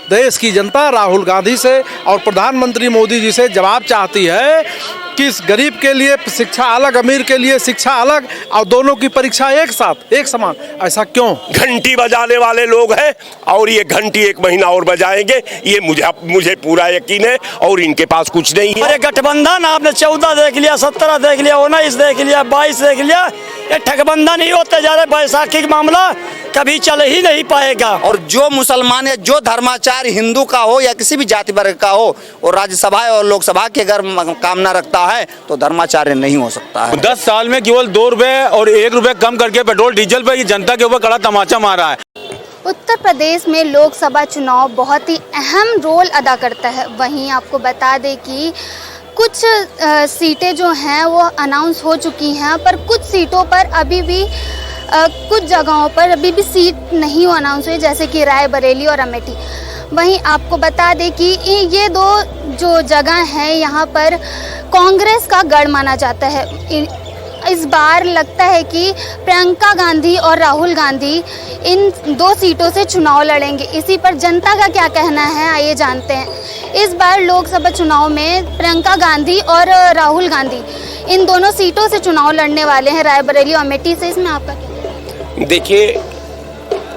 देश की जनता राहुल गांधी से और प्रधानमंत्री मोदी जी से जवाब चाहती है कि इस गरीब के लिए शिक्षा अलग, अमीर के लिए शिक्षा अलग, और दोनों की परीक्षा एक साथ एक समान। ऐसा क्यों? घंटी बजाने वाले लोग हैं और ये घंटी 1 महीना और बजाएंगे, ये मुझे पूरा यकीन है, और इनके पास कुछ नहीं है। अरे गठबंधन आपने 14 देख लिया, 17 देख लिया, 19 देख लिया, 22 देख लिया, ये ठगबंधन ही होते जा रहे। बैसाखी का मामला कभी चल ही नहीं पाएगा। और जो मुसलमान है, जो धर्माचार हिंदू का हो या किसी भी जाति वर्ग का हो, और राज्यसभा और लोकसभा के अगर कामना रखता है तो धर्माचार्य नहीं हो सकता है। 10 साल में केवल 2 रुपए और 1 रुपए कम करके पेट्रोल डीजल पे जनता के ऊपर कड़ा तमाचा मारा है। उत्तर प्रदेश में लोकसभा चुनाव बहुत ही अहम रोल अदा करता है। वहीं आपको बता दें कि कुछ सीटें जो हैं वो अनाउंस हो चुकी हैं, पर कुछ सीटों पर अभी भी कुछ जगहों पर अभी भी सीट नहीं अनाउंस हुई, जैसे कि रायबरेली और अमेठी। वहीं आपको बता दें कि ये 2 जो जगह हैं यहाँ पर कांग्रेस का गढ़ माना जाता है। इस बार लगता है कि प्रियंका गांधी और राहुल गांधी इन 2 सीटों से चुनाव लड़ेंगे। इसी पर जनता का क्या कहना है, आइए जानते हैं। इस बार लोकसभा चुनाव में प्रियंका गांधी और राहुल गांधी इन दोनों सीटों से चुनाव लड़ने वाले हैं, रायबरेली और अमेठी से। इसमें आपका क्या? देखिए,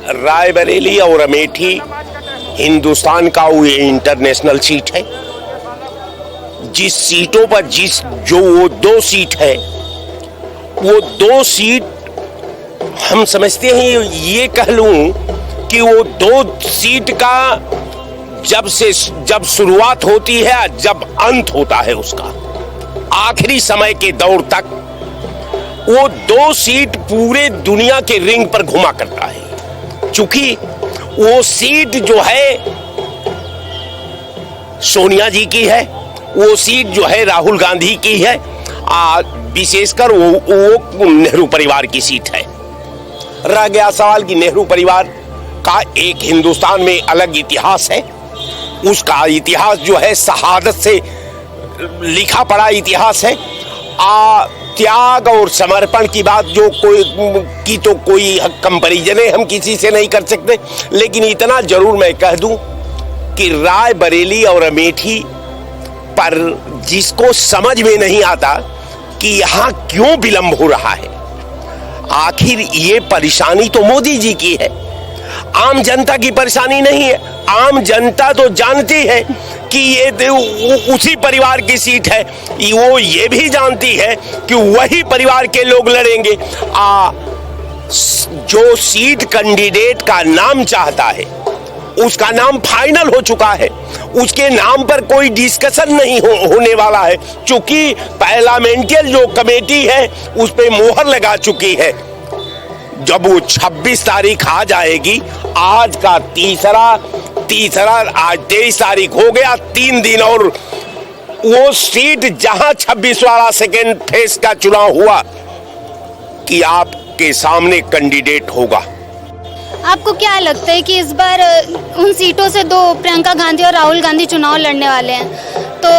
रायबरेली और अमेठी हिंदुस्तान का वो इंटरनेशनल सीट है। जिस सीटों पर जो वो 2 सीट है, वो 2 सीट हम समझते हैं, ये कह लूं कि वो 2 सीट का जब शुरुआत होती है, जब अंत होता है उसका, आखिरी समय के दौर तक वो 2 सीट पूरे दुनिया के रिंग पर घुमा करता है। चूंकि वो सीट जो है सोनिया जी की है, वो सीट जो है राहुल गांधी की है, विशेषकर वो नेहरू परिवार की सीट है। रह गया सवाल कि नेहरू परिवार का एक हिंदुस्तान में अलग इतिहास है। उसका इतिहास जो है शहादत से लिखा पड़ा इतिहास है। त्याग और समर्पण की बात जो कोई कंपैरिजन हम किसी से नहीं कर सकते, लेकिन इतना जरूर मैं कह दूं कि रायबरेली और अमेठी पर जिसको समझ में नहीं आता कि यहां क्यों विलंब हो रहा है, आखिर ये परेशानी तो मोदी जी की है, आम जनता की परेशानी नहीं है। आम जनता तो जानती है कि ये उसी परिवार की सीट है, वो ये भी जानती है कि वही परिवार के लोग लड़ेंगे। जो सीट कैंडिडेट का नाम चाहता है उसका नाम फाइनल हो चुका है, उसके नाम पर कोई डिस्कशन नहीं होने वाला है, क्योंकि पार्लियामेंट्री जो कमेटी है उस पे मोहर लगा चुकी है। जब वो 26 तारीख आ जाएगी, आज का तीसरा आज 23 तारीख हो गया, 3 दिन और वो सीट जहां 26 वाला सेकेंड फेज का चुनाव हुआ कि आपके सामने कैंडिडेट होगा। आपको क्या लगता है कि इस बार उन सीटों से 2 प्रियंका गांधी और राहुल गांधी चुनाव लड़ने वाले हैं? तो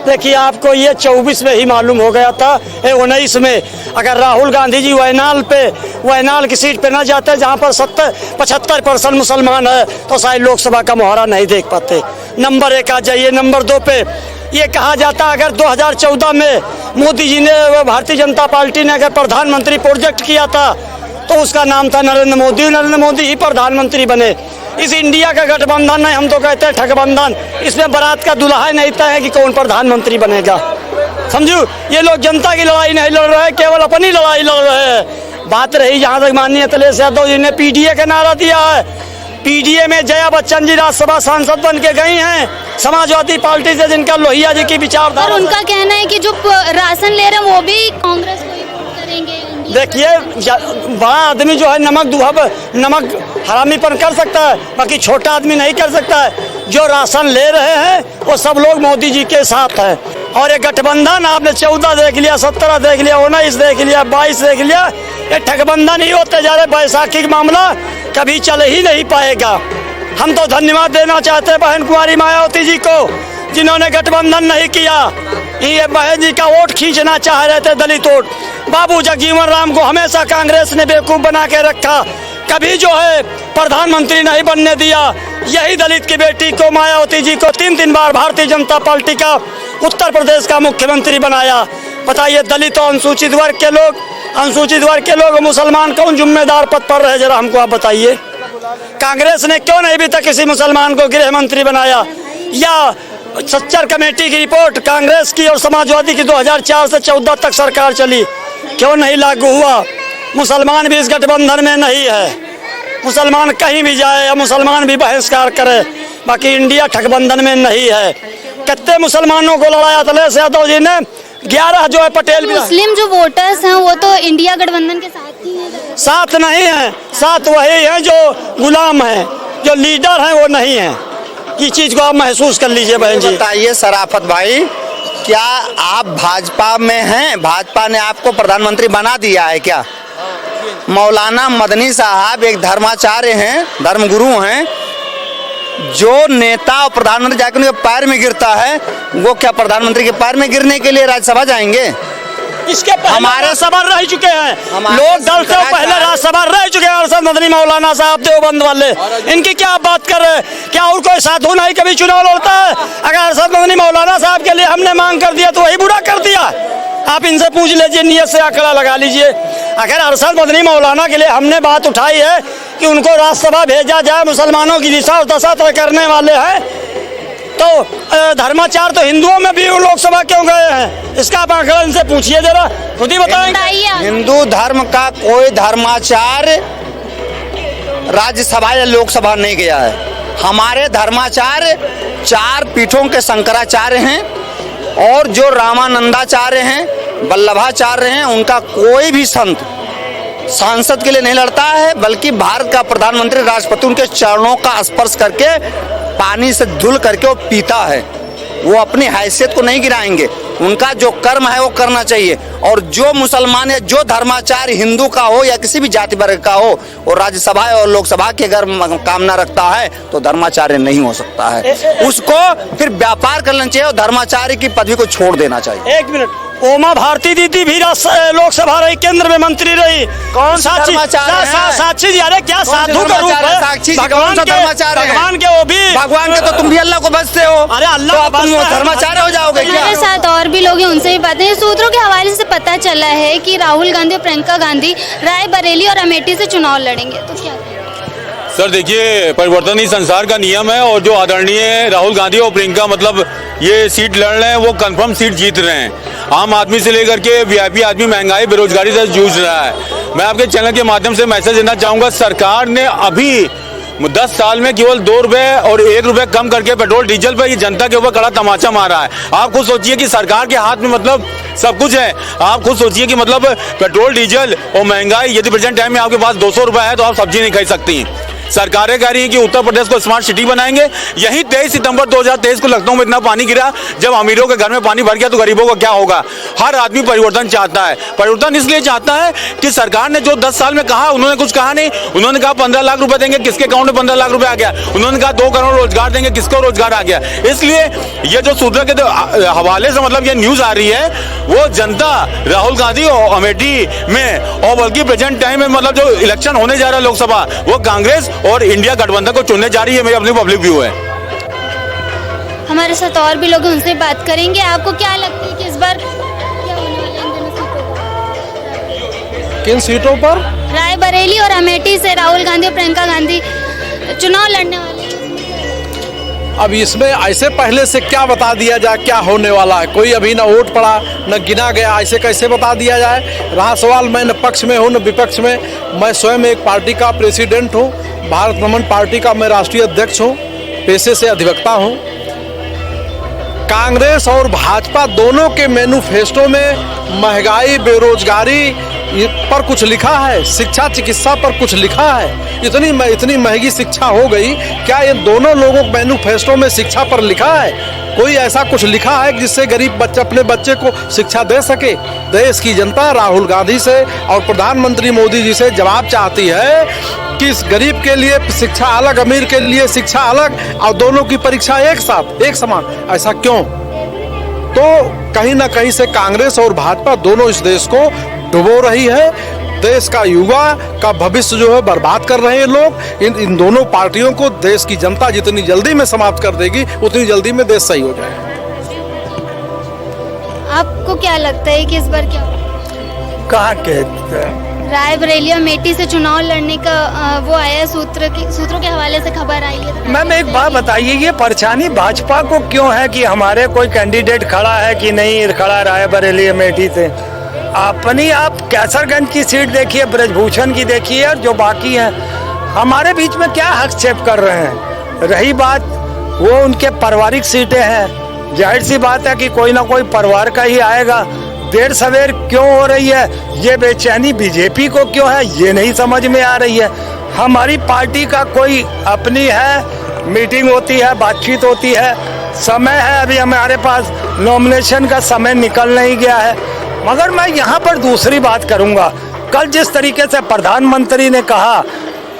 देखिए, आपको ये 24 में ही मालूम हो गया था, 19 में अगर राहुल गांधी जी वयनाल की सीट पे ना जाते जहां पर 75% मुसलमान है, तो शायद लोकसभा का मुहरा नहीं देख पाते। नंबर 1 आ जाइए। नंबर 2 पे ये कहा जाता अगर 2014 में मोदी जी ने, भारतीय जनता पार्टी ने अगर प्रधानमंत्री प्रोजेक्ट किया था तो उसका नाम था नरेंद्र मोदी ही प्रधानमंत्री बने। इस इंडिया का गठबंधन है, हम तो कहते हैं ठगबंधन। इसमें बारात का दुल्हा नहीं तय है कि कौन प्रधानमंत्री बनेगा। समझू, ये लोग जनता की लड़ाई नहीं लड़ रहे हैं, केवल अपनी लड़ाई लड़ रहे हैं। बात रही जहाँ तक माननीय अखिलेश यादव जी ने पीडीए का नारा दिया है, पीडीए में जया बच्चन जी राज्यसभा सांसद बन के गई हैं समाजवादी पार्टी से, जिनका लोहिया जी की विचारधारा। और उनका कहना है कि जो राशन ले रहे हैं वो भी कांग्रेस को ही वोट करेंगे। देखिए, बड़ा आदमी जो है नमक हरामीपन कर सकता है, बाकी छोटा आदमी नहीं कर सकता है। जो राशन ले रहे हैं वो सब लोग मोदी जी के साथ है। और ये गठबंधन आपने 14 देख लिया, 17 देख लिया, 19 देख लिया, 22 देख लिया, ये ठगबंधन ही होते जा रहे। बैसाखी का मामला कभी चल ही नहीं पाएगा। हम तो धन्यवाद देना चाहते हैं बहन कुमारी मायावती जी को, जिन्होंने गठबंधन नहीं किया। ये बहन जी का वोट खींचना चाह रहे थे, दलित वोट। बाबू जगजीवन राम को हमेशा कांग्रेस ने बेवकूफ़ बना के रखा। कभी जो है प्रधानमंत्री नहीं बनने दिया। यही दलित की बेटी को, मायावती जी को 3 बार भारतीय जनता पार्टी का उत्तर प्रदेश का मुख्यमंत्री बनाया। बताइए, दलित और अनुसूचित वर्ग के लोग मुसलमान कौन जिम्मेदार पद पर रहे, जरा हमको आप बताइए। कांग्रेस ने क्यों नहीं अभी तक किसी मुसलमान को गृह मंत्री बनाया? या सच्चर कमेटी की रिपोर्ट कांग्रेस की और समाजवादी की 2004 से 14 तक सरकार चली, क्यों नहीं लागू हुआ? मुसलमान भी इस गठबंधन में नहीं है। मुसलमान कहीं भी जाए या मुसलमान भी बहिष्कार करे, बाकी इंडिया ठगबंधन में नहीं है। कितने मुसलमानों को लड़ाया अखिलेश यादव जी ने, 11 जो है पटेल भी। मुस्लिम जो वोटर्स हैं वो तो इंडिया गठबंधन के साथ ही हैं। साथ नहीं है, साथ वही हैं जो गुलाम हैं, जो लीडर हैं वो नहीं है। ये चीज को आप महसूस कर लीजिए बहन जी। बताइए शराफत भाई, क्या आप भाजपा में हैं? भाजपा ने आपको प्रधानमंत्री बना दिया है क्या? मौलाना मदनी साहब एक धर्माचार्य हैं, धर्मगुरु हैं। जो नेता और प्रधानमंत्री जाकर उनके पैर में गिरता है, वो क्या प्रधानमंत्री के पैर में गिरने के लिए राज्यसभा जाएंगे? इसके पहले हमारे सभा रह चुके हैं लोग, दल से पहले राज्यसभा रह चुके हैं अरशद मदनी मौलाना साहब देवबंद वाले। इनकी क्या बात कर रहे हैं? क्या और कोई साधु नहीं कभी चुनाव लड़ता है? अगर अरशद मदनी मौलाना साहब के लिए हमने मांग कर दिया तो वही बुरा कर दिया। आप इनसे पूछ लीजिए, नियत से आंकड़ा लगा लीजिए। अगर अरशद मदनी मौलाना के लिए हमने बात उठाई है कि उनको राज्यसभा भेजा जाए, मुसलमानों की दिशा और दशा तय करने वाले हैं, तो धर्माचार तो हिंदुओं में भी लोकसभा क्यों गए हैं? इसका आप आंकड़ा इनसे पूछिए, जरा खुद ही बताएंगे। हिंदू धर्म का कोई धर्माचार राज्यसभा या लोकसभा नहीं गया है। हमारे धर्माचार्य 4 पीठों के शंकराचार्य हैं, और जो रामानंदाचार्य हैं, वल्लभाचार्य हैं, उनका कोई भी संत सांसद के लिए नहीं लड़ता है, बल्कि भारत का प्रधानमंत्री राष्ट्रपति उनके चरणों का स्पर्श करके पानी से धुल करके वो पीता है। वो अपनी हैसियत को नहीं गिराएंगे। उनका जो कर्म है वो करना चाहिए। और जो मुसलमान या जो धर्माचार्य हिंदू का हो या किसी भी जाति वर्ग का हो, वो राज्यसभा और लोकसभा की अगर कामना रखता है तो धर्माचार्य नहीं हो सकता है। उसको फिर व्यापार करना चाहिए और धर्माचार्य की पदवी को छोड़ देना चाहिए। 1 मिनट, उमा भारती दीदी भी लोकसभा रही, केंद्र में मंत्री रही। कौन साक्षी जी? अरे क्या साधु का रूप है? साक्षी जी भगवान के वो भी, भगवान के तो तुम भी अल्लाह को बसते हो। अरे अल्लाह तो तुम धर्माचार्य हो जाओगे क्या? हमारे साथ और भी लोग हैं, उनसे भी बातें। सूत्रों के हवाले से पता चला है कि राहुल गांधी और प्रियंका गांधी रायबरेली और अमेठी से चुनाव लड़ेंगे, तो क्या? सर देखिए, परिवर्तन ही संसार का नियम है, और जो आदरणीय राहुल गांधी और प्रियंका मतलब ये सीट लड़ रहे हैं, वो कंफर्म सीट जीत रहे हैं। आम आदमी से लेकर के वीआईपी आदमी महंगाई बेरोजगारी से जूझ रहा है। मैं आपके चैनल के माध्यम से मैसेज देना चाहूँगा, सरकार ने अभी 10 साल में केवल 2 रुपए और 1 रुपए कम करके पेट्रोल डीजल पे ये जनता के ऊपर कड़ा तमाचा मारा है। आप खुद सोचिए कि सरकार के हाथ में मतलब सब कुछ है। आप खुद सोचिए कि मतलब पेट्रोल डीजल और महंगाई, यदि प्रेजेंट टाइम में आपके पास 200 रुपए है तो आप सब्जी नहीं खरीद सकती। सरकारें कह रही हैं कि उत्तर प्रदेश को स्मार्ट सिटी बनाएंगे। यही 23 सितंबर 2023 को लखनऊ में इतना पानी गिरा, जब अमीरों के घर में पानी भर गया तो गरीबों को क्या होगा। हर आदमी परिवर्तन चाहता है। परिवर्तन इसलिए चाहता है कि सरकार ने जो 10 साल में कहा, उन्होंने कुछ कहा नहीं। उन्होंने कहा 15 लाख रुपए देंगे, किसके अकाउंट में 15 लाख रुपए आ गया? उन्होंने कहा 2 करोड़ रोजगार देंगे, किसको रोजगार आ गया? इसलिए ये जो सूत्र के हवाले से मतलब ये न्यूज आ रही है, वो जनता राहुल गांधी और अमेठी में, और बल्कि प्रेजेंट टाइम में मतलब जो इलेक्शन होने जा रहा है लोकसभा, वो कांग्रेस और इंडिया गठबंधन को चुनने जा रही है। मेरी अपनी पब्लिक व्यू है। हमारे साथ और भी लोग हैं, उनसे बात करेंगे। आपको क्या लगता है कि इस बार क्या होने वाला है इन दोनों सीटों पर? किन सीटों पर? रायबरेली और अमेठी से राहुल गांधी और प्रियंका गांधी चुनाव लड़ने वाले हैं। अब इसमें ऐसे पहले से क्या बता दिया जाए क्या होने वाला है? कोई अभी ना वोट पड़ा न गिना गया, ऐसे कैसे बता दिया जाए? रहा सवाल, मैं न पक्ष में हूँ न विपक्ष में। मैं स्वयं एक पार्टी का प्रेसिडेंट हूँ, भारत नमन पार्टी का मैं राष्ट्रीय अध्यक्ष हूँ, पेशे से अधिवक्ता हूँ। कांग्रेस और भाजपा दोनों के मैनिफेस्टो में महंगाई, बेरोजगारी पर कुछ लिखा है, शिक्षा चिकित्सा पर कुछ लिखा है। इतनी महंगी शिक्षा हो गई, क्या ये दोनों लोगों के मैनिफेस्टो में शिक्षा पर लिखा है? कोई ऐसा कुछ लिखा है जिससे गरीब बच्चे अपने बच्चे को शिक्षा दे सके? देश की जनता राहुल गांधी से और प्रधानमंत्री मोदी जी से जवाब चाहती है कि इस गरीब के लिए शिक्षा अलग, अमीर के लिए शिक्षा अलग, और दोनों की परीक्षा एक साथ, एक समान। ऐसा क्यों? तो कहीं ना कहीं से कांग्रेस और भाजपा दोनों इस देश को डुबो रही है। देश का युवा का भविष्य जो है बर्बाद कर रहे हैं लोग। इन दोनों पार्टियों को देश की जनता जितनी जल्दी में समाप्त कर देगी उतनी जल्दी में देश सही हो जाएगा। आपको क्या लगता है कि इस बार क्या होगा? कहाँ के रायबरेली और अमेठी से चुनाव लड़ने का वो आया है, सूत्रों के हवाले से खबर आई है। मैम एक बात बताइए, ये परेशानी भाजपा को क्यों है कि हमारे कोई कैंडिडेट खड़ा है कि नहीं खड़ा रायबरेली अमेठी से? अपनी आप कैसरगंज की सीट देखिए, ब्रजभूषण की देखिए, और जो बाकी हैं हमारे बीच में क्या हस्तक्षेप कर रहे हैं। रही बात वो उनके पारिवारिक सीटें हैं, जाहिर सी बात है कि कोई ना कोई परिवार का ही आएगा। देर सवेर क्यों हो रही है, ये बेचैनी बीजेपी को क्यों है, ये नहीं समझ में आ रही है। हमारी पार्टी का कोई अपनी है, मीटिंग होती है, बातचीत होती है, समय है, अभी हमारे पास नॉमिनेशन का समय निकल नहीं गया है। मगर मैं यहाँ पर दूसरी बात करूँगा। कल जिस तरीके से प्रधानमंत्री ने कहा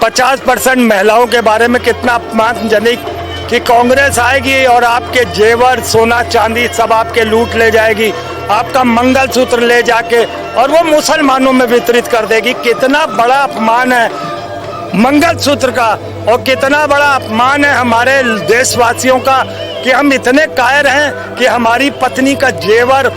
50% महिलाओं के बारे में, कितना अपमानजनक कि कांग्रेस आएगी और आपके जेवर सोना चांदी सब आपके लूट ले जाएगी, आपका मंगलसूत्र ले जाके और वो मुसलमानों में वितरित कर देगी। कितना बड़ा अपमान है मंगलसूत्र का, और कितना बड़ा अपमान है हमारे देशवासियों का कि हम इतने कायर हैं कि हमारी पत्नी का जेवर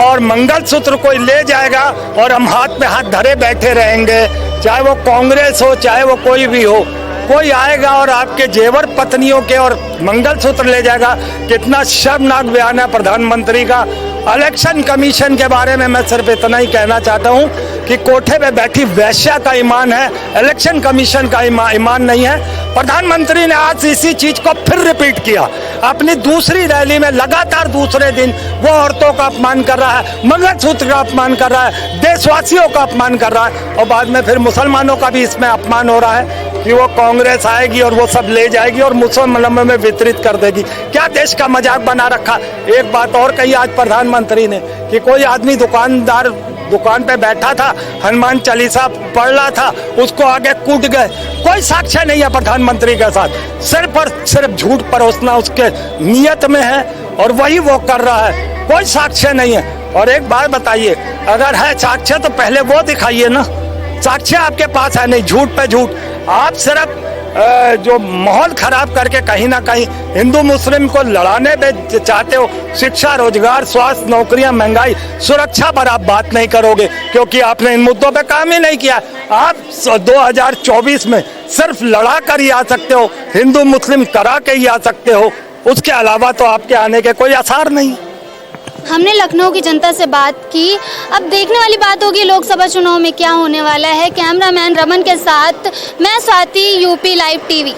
और मंगलसूत्र कोई ले जाएगा और हम हाथ में हाथ धरे बैठे रहेंगे, चाहे वो कांग्रेस हो चाहे वो कोई भी हो। कोई आएगा और आपके जेवर पत्नियों के और मंगलसूत्र ले जाएगा। कितना शर्मनाक बयान है प्रधानमंत्री का। इलेक्शन कमीशन के बारे में मैं सिर्फ इतना ही कहना चाहता हूं कि कोठे पे बैठी वैश्या का ईमान है, इलेक्शन कमीशन का ईमान नहीं है। प्रधानमंत्री ने आज इसी चीज को फिर रिपीट किया अपनी दूसरी रैली में। लगातार दूसरे दिन वो औरतों का अपमान कर रहा है, मंगलसूत्र का अपमान कर रहा है, देशवासियों का अपमान कर रहा है, और बाद में फिर मुसलमानों का भी इसमें अपमान हो रहा है कि वो कांग्रेस आएगी और वो सब ले जाएगी और मुसलमानों में वितरित कर देगी। क्या देश का मजाक बना रखा। एक बात और कही आज प्रधानमंत्री ने कि कोई आदमी दुकानदार दुकान पे बैठा था, हनुमान चालीसा पढ़ रहा था, उसको आगे कूट गए। कोई साक्ष्य नहीं है प्रधानमंत्री के साथ, सिर्फ और सिर्फ झूठ परोसना उसके नियत में है और वही वो कर रहा है। कोई साक्ष्य नहीं है। और एक बात बताइए, अगर है साक्ष्य तो पहले वो दिखाइए ना। साक्ष्य आपके पास है नहीं, झूठ पे झूठ। आप सिर्फ जो माहौल खराब करके कहीं ना कहीं हिंदू मुस्लिम को लड़ाने में चाहते हो। शिक्षा, रोजगार, स्वास्थ्य, नौकरियां, महंगाई, सुरक्षा पर आप बात नहीं करोगे क्योंकि आपने इन मुद्दों पे काम ही नहीं किया। आप 2024 में सिर्फ लड़ा कर ही आ सकते हो, हिंदू मुस्लिम करा के ही आ सकते हो, उसके अलावा तो आपके आने के कोई आसार नहीं। हमने लखनऊ की जनता से बात की। अब देखने वाली बात होगी लोकसभा चुनाव में क्या होने वाला है। कैमरामैन रमन के साथ मैं स्वाति, यूपी लाइव टीवी।